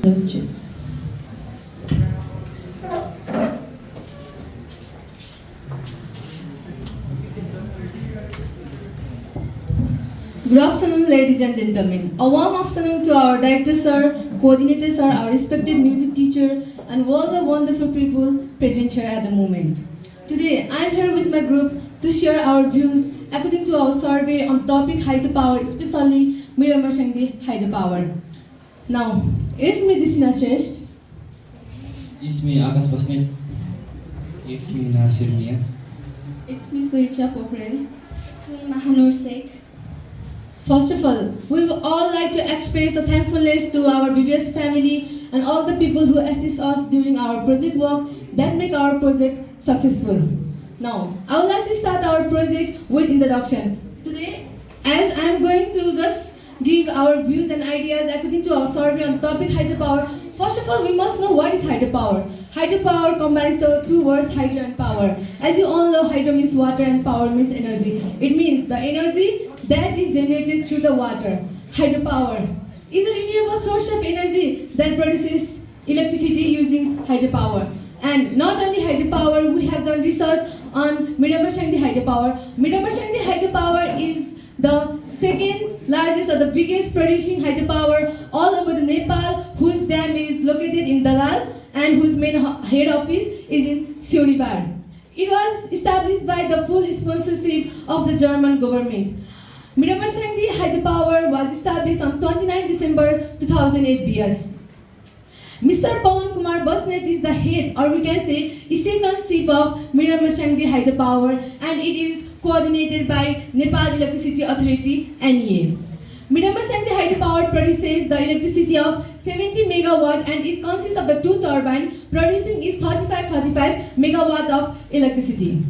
Good afternoon, ladies and gentlemen. A warm afternoon to our director sir, coordinator sir, our respected music teacher, and all the wonderful people present here at the moment. Today, I am here with my group to share our views according to our survey on the topic hydropower, especially Miramar Sangdi hydropower. Now, it's me Dishina Shrestha. It's me Akash Basnet. It's me Nasir Mia. It's me Suicha Pokhrel. It's me Mahanur Sheikh. First of all, we would all like to express a thankfulness to our BBS family and all the people who assist us during our project work that make our project successful. Now, I would like to start our project with introduction. Today, as I am going to just give our views and ideas according to our survey on topic hydropower. First of all, we must know what is hydropower. Hydropower combines the two words hydro and power. As you all know, hydro means water and power means energy. It means the energy that is generated through the water. Hydropower is a renewable source of energy that produces electricity using hydropower. And not only hydropower, we have done research on Miramar Sangdi hydropower. Miramar Sangdi hydropower is the second largest or the biggest producing hydropower all over the Nepal, whose dam is located in Dalal and whose main head office is in Sioripar. It was established by the full sponsorship of the German government. Miramar Sangdi hydropower was established on 29 December 2008 BS. Mr. Pawan Kumar Basnet is the head, or we can say station chief of Miramar Sangdi hydropower, and it is coordinated by Nepal Electricity Authority (NEA). Miramar Sangdi hydropower produces the electricity of 70 megawatt and it consists of the two turbines producing is 35 megawatt of electricity.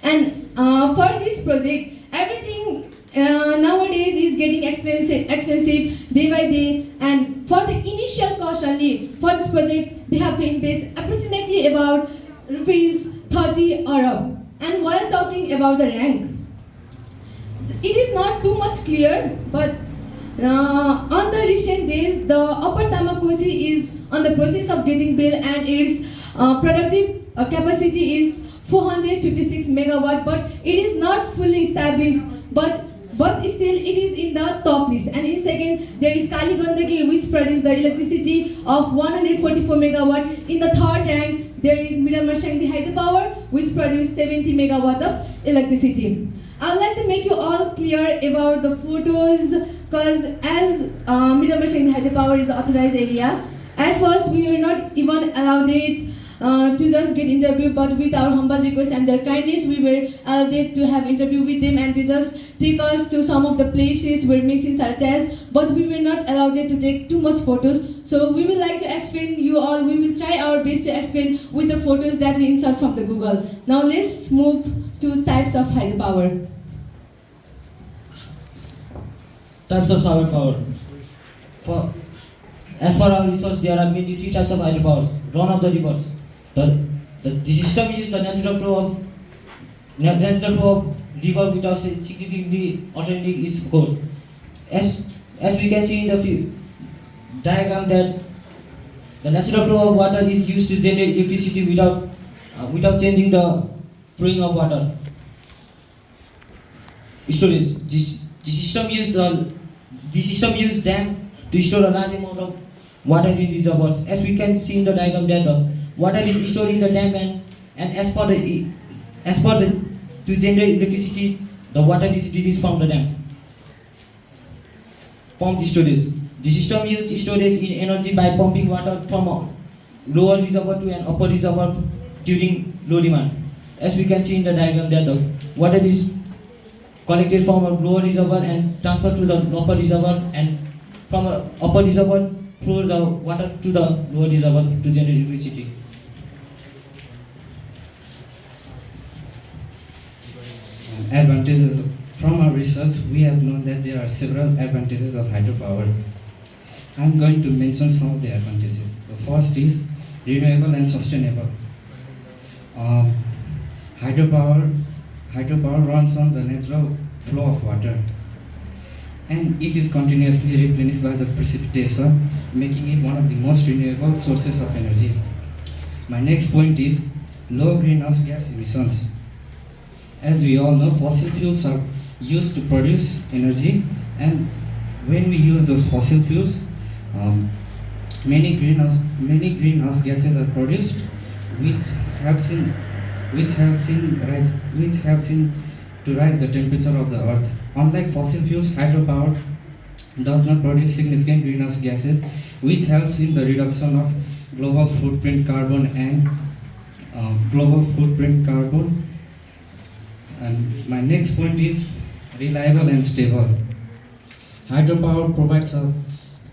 And for this project, everything nowadays is getting expensive day by day, and for the initial cost only for this project, they have to invest approximately about rupees 30 Arab. And while talking about the rank, it is not too much clear, but on the recent days, the Upper Tamakosi is on the process of getting built and its productive capacity is 456 megawatt, but it is not fully established, but still it is in the top list. And in second, there is Kali Gandaki, which produces the electricity of 144 megawatt. In the third rank, there is Miramar Sangdi hydropower, which produces 70 megawatt of electricity. I would like to make you all clear about the photos, because as Miramar Sangdi hydropower is the authorized area, at first we were not even allowed it to just get interview, but with our humble request and their kindness, we were allowed to have interview with them, and they just take us to some of the places where machines are attached, but we were not allowed to take too much photos. So we would like to explain you all, we will try our best to explain with the photos that we insert from the Google. Now let's move to types of hydropower. Types of hydropower. As per our research, there are mainly three types of hydropowers. Run of the rivers. The system is the natural flow of river without significantly altering its course. As we can see in the diagram, that the natural flow of water is used to generate electricity without changing the flowing of water. Storage. The system used dam to store a large amount of water in reservoirs. As we can see in the diagram, that the water is stored in the dam, and as per to generate electricity, the water is released from the dam. Pumped storage. The system used storage in energy by pumping water from a lower reservoir to an upper reservoir during low demand. As we can see in the diagram, that the water is collected from a lower reservoir and transferred to the upper reservoir, and from a upper reservoir flow the water to the lower reservoir to generate electricity. Advantages. From our research, we have known that there are several advantages of hydropower. I am going to mention some of the advantages. The first is renewable and sustainable. Hydropower runs on the natural flow of water. and it is continuously replenished by the precipitation, making it one of the most renewable sources of energy. My next point is low greenhouse gas emissions. As we all know, fossil fuels are used to produce energy, and when we use those fossil fuels, many greenhouse gases are produced, which helps in to rise the temperature of the earth. Unlike fossil fuels, hydropower does not produce significant greenhouse gases, which helps in the reduction of global footprint carbon And my next point is reliable and stable. Hydropower provides a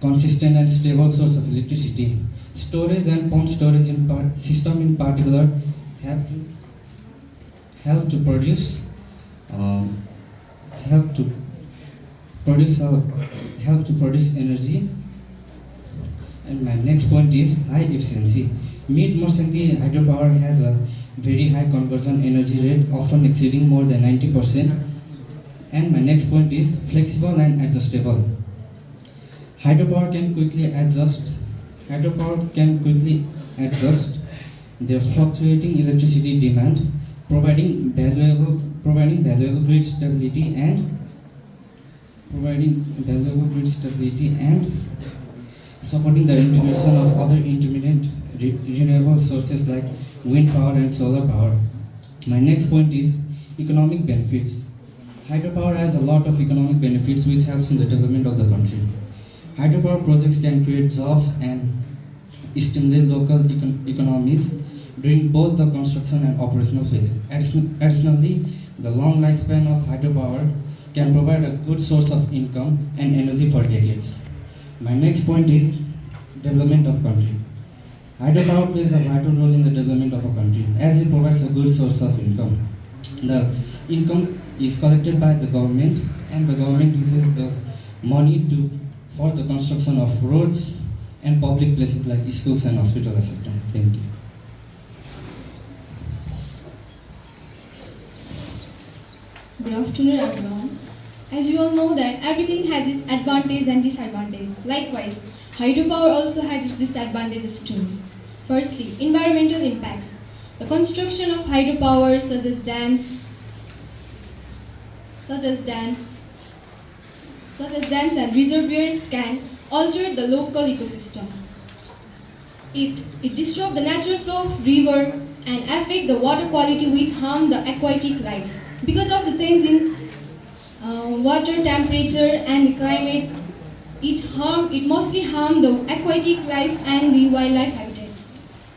consistent and stable source of electricity. Storage and pump storage system in particular help to produce energy. And my next point is high efficiency. Mid-Morsangdi hydropower has a very high conversion energy rate, often exceeding more than 90%. And my next point is flexible and adjustable. Hydropower can quickly adjust their fluctuating electricity demand, providing valuable grid stability and supporting the integration of other intermittent renewable sources like wind power and solar power. My next point is economic benefits. Hydropower has a lot of economic benefits which helps in the development of the country. Hydropower projects can create jobs and stimulate local economies during both the construction and operational phases. Additionally, the long lifespan of hydropower can provide a good source of income and energy for decades. My next point is development of country. Hydropower plays a vital role in the development of a country as it provides a good source of income. The income is collected by the government, and the government uses those money for the construction of roads and public places like schools and hospitals, etc. Thank you. Good afternoon, everyone. As you all know that everything has its advantage and disadvantage. Likewise, hydropower also has its disadvantages too. Firstly, environmental impacts. The construction of hydropower such as dams and reservoirs can alter the local ecosystem. It disrupts the natural flow of river and affect the water quality which harm the aquatic life. Because of the change in water temperature and the climate, it mostly harm the aquatic life and the wildlife habitats.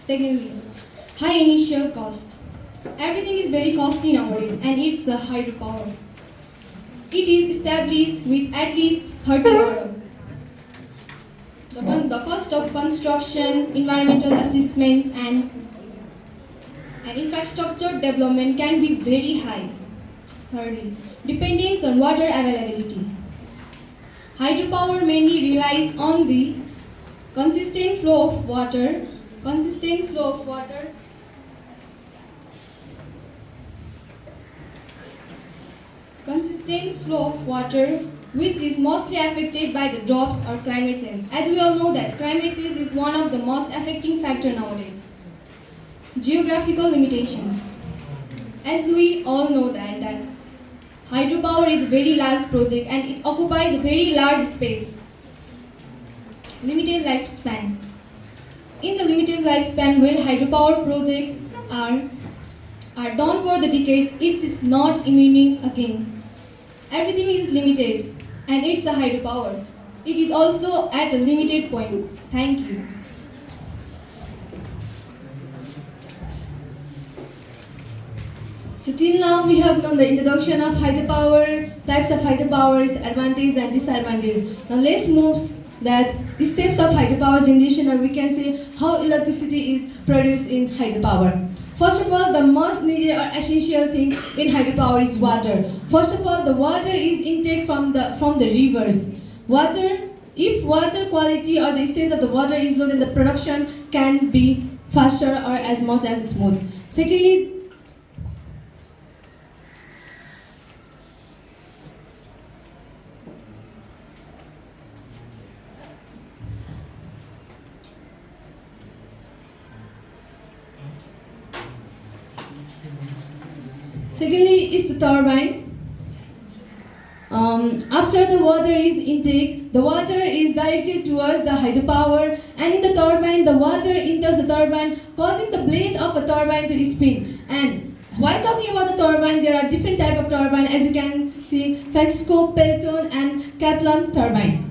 Secondly, high initial cost. Everything is very costly nowadays, and it's the hydropower. It is established with at least 30 euro. The cost of construction, environmental assessments, and infrastructure development can be very high. Thirdly, dependence on water availability. Hydropower mainly relies on the consistent flow of water which is mostly affected by the droughts or climate change. As we all know that climate change is one of the most affecting factors nowadays. Geographical limitations. As we all know that hydropower is a very large project and it occupies a very large space. Limited lifespan. In the limited lifespan where hydropower projects are done for the decades, it is not immune again. Everything is limited, and it's a hydropower. It is also at a limited point. Thank you. So till now we have done the introduction of hydropower, types of hydropowers, advantages and disadvantages. Now let's move that steps of hydropower generation, or we can say how electricity is produced in hydropower. First of all, the most needed or essential thing in hydropower is water. First of all, the water is intake from the rivers. If water quality or the extent of the water is low, then the production can be faster or as much as smooth. Secondly, Secondly is the turbine. After the water is intake, the water is directed towards the hydropower, and in the turbine, the water enters the turbine, causing the blade of a turbine to spin. And while talking about the turbine, there are different types of turbine, as you can see, Francisco, Pelton, and Kaplan turbine.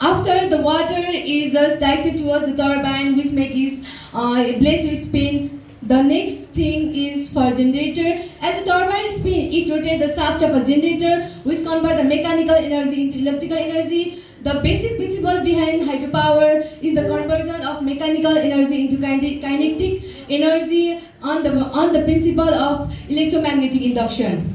After the water is just directed towards the turbine, which makes its blade to spin, the next thing is for generator. As the turbine spins, it rotates the shaft of a generator, which converts the mechanical energy into electrical energy. The basic principle behind hydropower is the conversion of mechanical energy into kinetic energy on the principle of electromagnetic induction.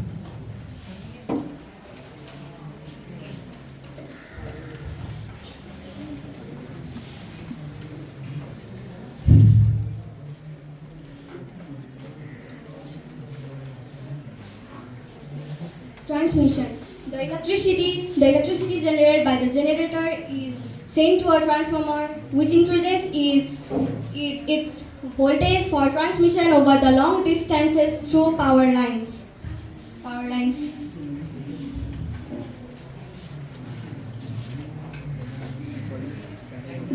Transmission. The electricity generated by the generator is sent to a transformer, which increases its voltage for transmission over the long distances through power lines.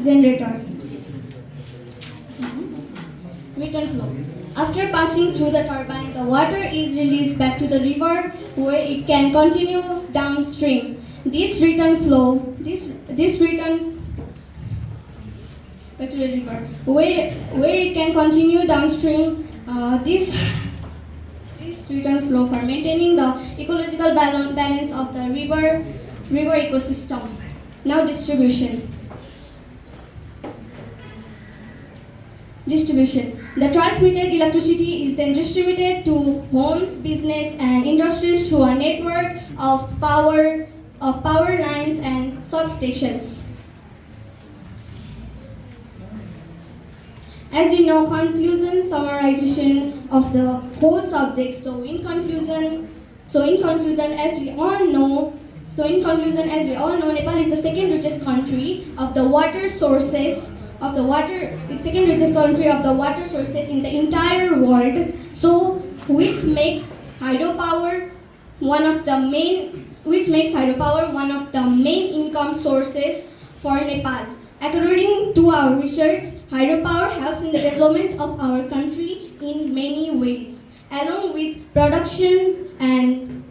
Generator. Return flow. After passing through the turbine, the water is released back to the river where it can continue downstream. This return flow, this return back to the river where it can continue downstream. This return flow for maintaining the ecological balance of the river ecosystem. Now distribution. The transmitted electricity is then distributed to homes, business, and industries through a network of power lines and substations. As you know, summarization of the whole subject. So in conclusion, as we all know, Nepal is the second richest country of the water sources. Second richest country of the water sources in the entire world. So, which makes hydropower one of the main income sources for Nepal. According to our research, hydropower helps in the development of our country in many ways, along with producing and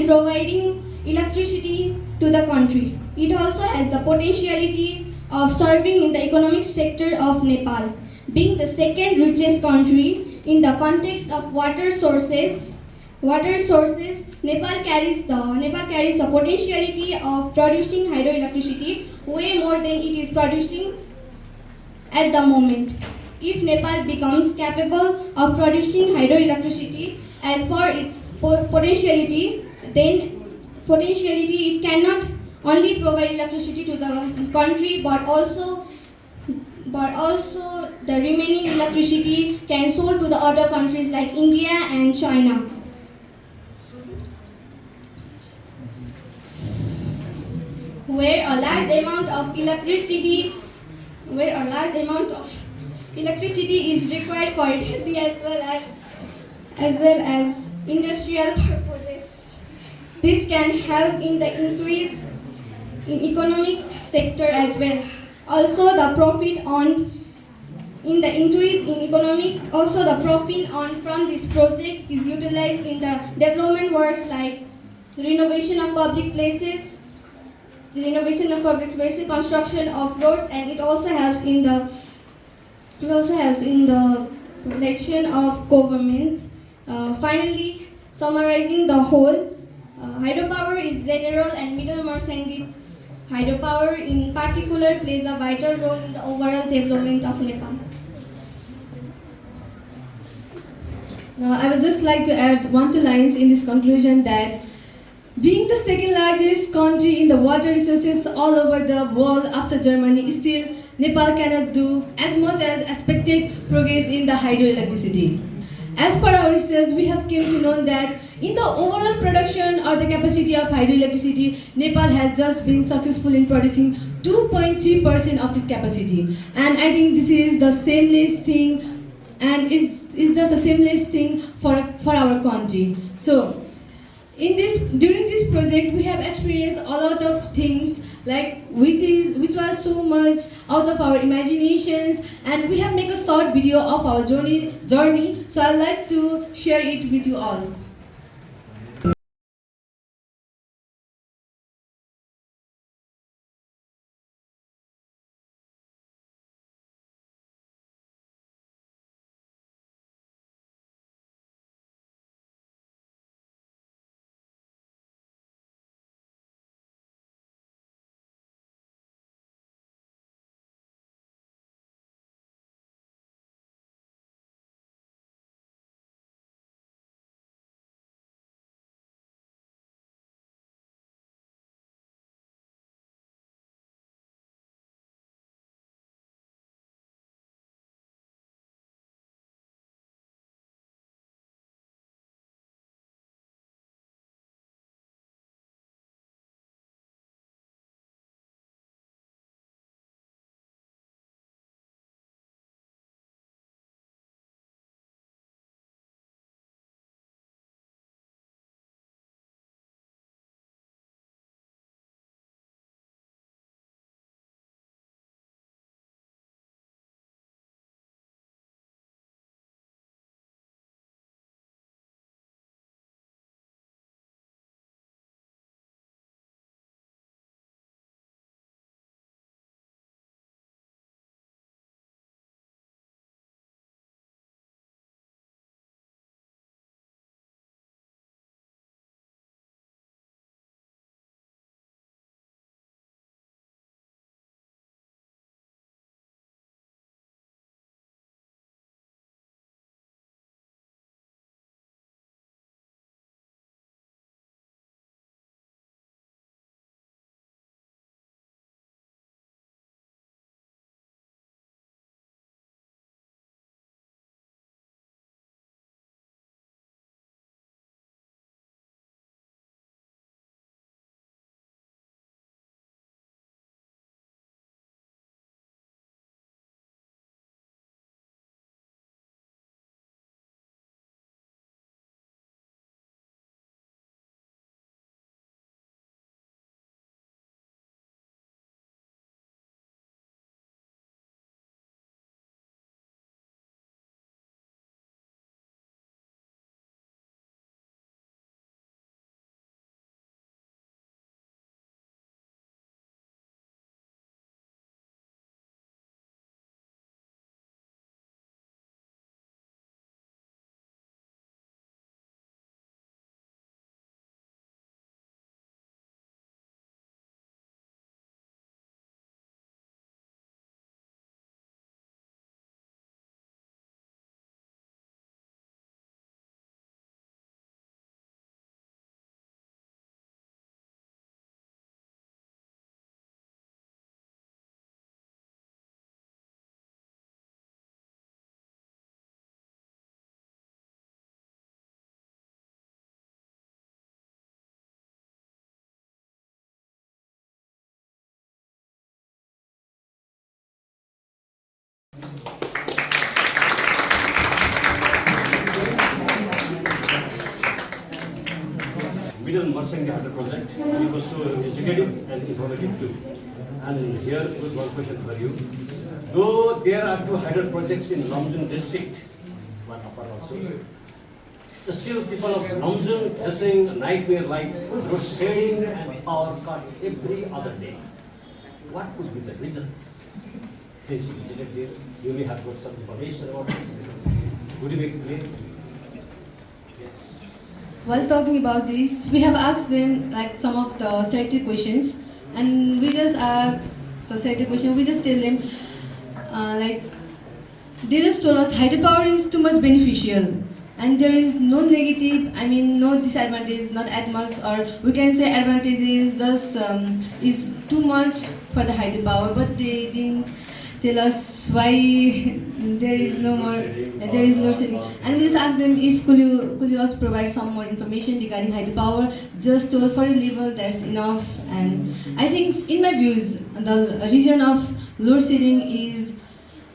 providing electricity to the country. It also has the potentiality of serving in the economic sector of Nepal. Being the second richest country in the context of water sources, Nepal carries the potentiality of producing hydroelectricity way more than it is producing at the moment. If Nepal becomes capable of producing hydroelectricity as per its potentiality, then it cannot only provide electricity to the country, but also the remaining electricity can sold to the other countries like India and China. Where a large amount of electricity is required for utility as well as industrial purposes. This can help in the increase in economic sector as well. Also, the profit earned from this project is utilized in the development works like renovation of public places, construction of roads, and it also helps in the election of government. Finally, summarizing the whole. Hydropower is general and middle Marsandi. Hydropower in particular plays a vital role in the overall development of Nepal. Now, I would just like to add 1-2 lines in this conclusion that being the second largest country in the water resources all over the world after Germany, still Nepal cannot do as much as expected progress in the hydroelectricity. As per our research, we have come to know that In the overall production or the capacity of hydroelectricity, Nepal has just been successful in producing 2.3% of its capacity. And I think this is the seamless thing, and it's just the seamless thing for our country. So, during this project, we have experienced a lot of things like which was so much out of our imaginations, and we have made a short video of our journey. So I'd like to share it with you all. Middle Merchant Hydro project. It was so educative and informative too. And here was one question for you. Though there are two hydro projects in Namjung district, one upper also, still people of Namjung facing a nightmare like road shedding and power cut every other day. What could be the reasons? Since you visited there, you may have got some information about this. Would you make it clear? Yes. While talking about this, we have asked them like some of the selected questions, and we just ask the selected question. We just tell them like they just told us hydropower is too much beneficial, and there is no negative. I mean, no disadvantage, not as much, or we can say advantages. Just is too much for the hydropower, but they didn't tell us why there is no more, there is load shedding. And we just ask them if could you also provide some more information regarding hydropower. Just toll for a level, that's enough. And I think, in my views, the region of load shedding is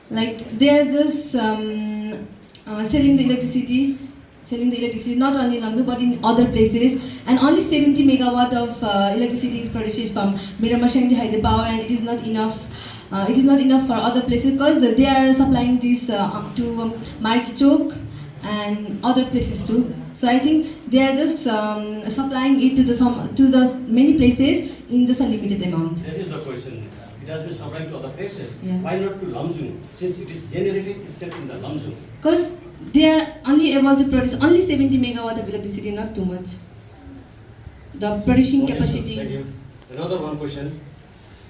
like they are just selling the electricity not only in Lamdu but in other places, and only 70 megawatt of electricity is produced from Miramasangdi hydropower, and it is not enough. It is not enough for other places because they are supplying this to Markichok and other places too. So I think they are just supplying it to the many places in just a limited amount. That is the question. It has been supplied to other places. Yeah. Why not to Lamjung, since it is generated itself in the Lamjung? Because they are only able to produce only 70 megawatt of electricity, not too much. The producing Okay, sir. capacity. Thank you. Another one question.